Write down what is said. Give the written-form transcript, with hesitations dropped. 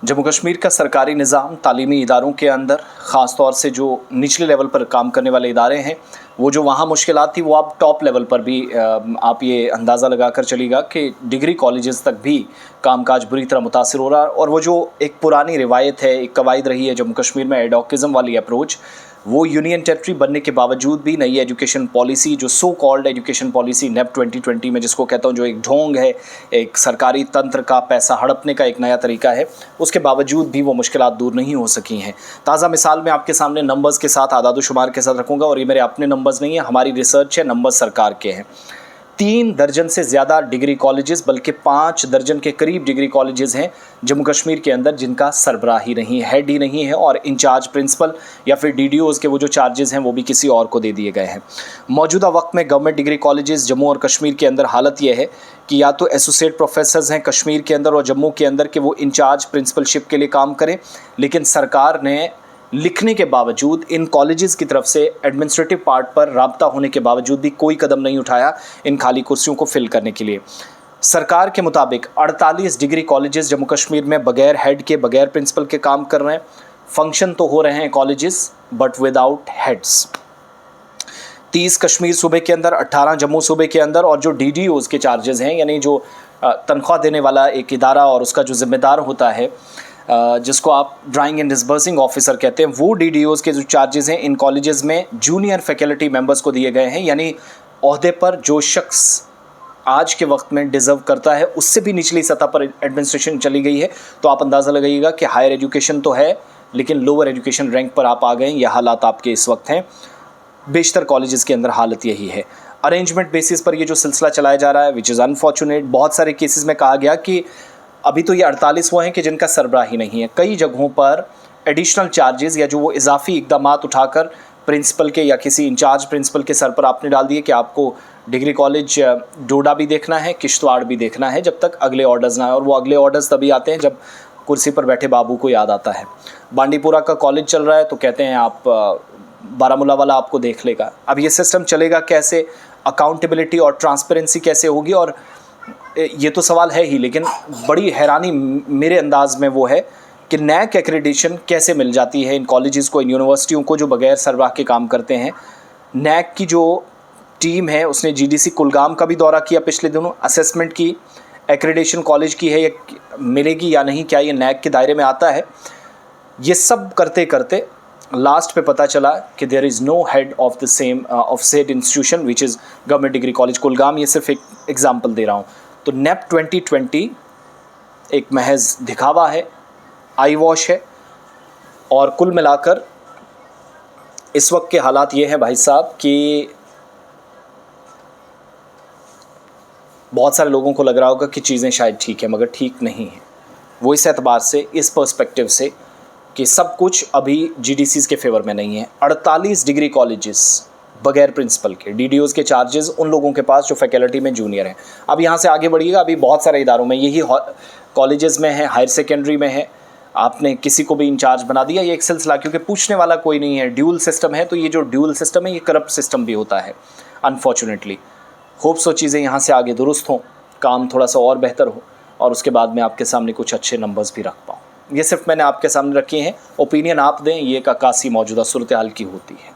जम्मू कश्मीर का सरकारी निज़ाम तालीमी इदारों के अंदर ख़ास तौर से जो निचले लेवल पर काम करने वाले इदारे हैं, वो जो वहाँ मुश्किलात थी वो अब टॉप लेवल पर भी आप ये अंदाज़ा लगा कर चलिएगा कि डिग्री कॉलेजेस तक भी कामकाज बुरी तरह मुतासिर हो रहा है। और वो जो एक पुरानी रिवायत है, एक कवायद रही है जम्मू कश्मीर में एडॉकिज़म वाली अप्रोच, वो यूनियन टेरिटरी बनने के बावजूद भी नई एजुकेशन पॉलिसी, जो so called education policy NEP 2020 में जिसको कहता हूँ, जो एक ढोंग है, एक सरकारी तंत्र का पैसा हड़पने का एक नया तरीका है, उसके बावजूद भी वो मुश्किलात दूर नहीं हो सकी हैं। ताज़ा मिसाल मैं आपके सामने नंबर्स के साथ, आदाद शुमार के साथ रखूँगा, और ये मेरे अपने नंबर्स नहीं है, हमारी रिसर्च है, नंबर्स सरकार के हैं। 3 दर्जन से ज़्यादा डिग्री कॉलेजेस, बल्कि 5 दर्जन के करीब डिग्री कॉलेजेस हैं जम्मू कश्मीर के अंदर जिनका सरबराही नहीं, हेड ही नहीं है, और इंचार्ज प्रिंसिपल या फिर डीडीओज़ के वो जो चार्जेस हैं वो भी किसी और को दे दिए गए हैं। मौजूदा वक्त में गवर्नमेंट डिग्री कॉलेजेस जम्मू और कश्मीर के अंदर हालत ये है कि या तो एसोसिएट प्रोफेसर्स हैं कश्मीर के अंदर और जम्मू के अंदर कि वो इंचार्ज प्रिंसिपलशिप के लिए काम करें, लेकिन सरकार ने लिखने के बावजूद इन कॉलेजेस की तरफ से एडमिनिस्ट्रेटिव पार्ट पर राब्ता होने के बावजूद भी कोई कदम नहीं उठाया इन खाली कुर्सियों को फिल करने के लिए। सरकार के मुताबिक 48 डिग्री कॉलेजेस जम्मू कश्मीर में बगैर हेड के, बगैर प्रिंसिपल के काम कर रहे हैं। फंक्शन तो हो रहे हैं colleges, but without heads. 30 Kashmir सूबे के अंदर, 18 जम्मू सूबे के अंदर, और जो डीडीओज़ के चार्जेस हैं, यानी जो तनख्वाह देने वाला एक इदारा और उसका जो जिम्मेदार होता है, जिसको आप ड्राइंग एंड डिसबर्सिंग ऑफिसर कहते हैं, वो डीडीओज़ के जो चार्जेस हैं इन कॉलेजेस में जूनियर फैकल्टी मेंबर्स को दिए गए हैं। यानी ओहदे पर जो शख्स आज के वक्त में डिज़र्व करता है उससे भी निचली सतह पर एडमिनिस्ट्रेशन चली गई है। तो आप अंदाज़ा लगाइएगा कि हायर एजुकेशन तो है, लेकिन लोअर एजुकेशन रैंक पर आप आ गए हैं। यह हालात आपके इस वक्त हैं। बेशतर कॉलेजेस के अंदर हालत यही है। अरेंजमेंट बेसिस पर ये जो सिलसिला चलाया जा रहा है, विच इज़ अनफॉर्चुनेट। बहुत सारे केसेस में कहा गया कि अभी तो ये 48 वो हैं कि जिनका सरबराही नहीं है। कई जगहों पर एडिशनल चार्जेस या जो वो इजाफी इकदामात उठाकर प्रिंसिपल के या किसी इंचार्ज प्रिंसिपल के सर पर आपने डाल दिए कि आपको डिग्री कॉलेज डोडा भी देखना है, किश्तवाड़ भी देखना है, जब तक अगले ऑर्डर्स ना आए। और वो अगले ऑर्डर्स तभी आते हैं जब कुर्सी पर बैठे बाबू को याद आता है। बांडीपुरा का कॉलेज चल रहा है तो कहते हैं आप बारामूला वाला आपको देख लेगा। अब ये सिस्टम चलेगा कैसे, अकाउंटेबिलिटी और ट्रांसपेरेंसी कैसे होगी? और ये तो सवाल है ही, लेकिन बड़ी हैरानी मेरे अंदाज़ में वो है कि नैक एक्रेडिटेशन कैसे मिल जाती है इन कॉलेजेस को, इन यूनिवर्सिटियों को जो बगैर सरबराह के काम करते हैं। नैक की जो टीम है उसने जीडीसी कुलगाम का भी दौरा किया पिछले दिनों, असेसमेंट की, एक्रेडिटेशन कॉलेज की है या मिलेगी या नहीं, क्या ये नैक के दायरे में आता है। ये सब करते करते लास्ट पे पता चला कि there is no head of the same of said institution which is government degree college Kulgam. ये सिर्फ एक एग्जाम्पल दे रहा हूँ। तो नेप 2020 एक महज दिखावा है, आई वॉश है। और कुल मिलाकर इस वक्त के हालात ये हैं भाई साहब कि बहुत सारे लोगों को लग रहा होगा कि चीज़ें शायद ठीक है, मगर ठीक नहीं है। वो इस एतबार से, इस पर्सपेक्टिव से कि सब कुछ अभी जीडीसीज़ के फेवर में नहीं है। 48 डिग्री कॉलेजेस बगैर प्रिंसिपल के, डीडीओज़ के चार्जेस उन लोगों के पास जो फैकल्टी में जूनियर हैं। अब यहाँ से आगे बढ़िएगा, अभी बहुत सारे इदारों में यही कॉलेजेस में है, हायर सेकेंडरी में है, आपने किसी को भी इंचार्ज बना दिया। ये एक सिलसिला, क्योंकि पूछने वाला कोई नहीं है, ड्यूल सिस्टम है। तो ये जो ड्यूल सिस्टम है ये करप्ट सिस्टम भी होता है अनफॉर्चुनेटली। होप सो चीज़ें यहाँ से आगे दुरुस्त हों, काम थोड़ा सा और बेहतर हो, और उसके बाद मैं आपके सामने कुछ अच्छे नंबर्स भी रख पाऊँ। ये सिर्फ मैंने आपके सामने रखे हैं, ओपिनियन आप दें, ये एक अक्कासी मौजूदा सूरत हाल की होती है।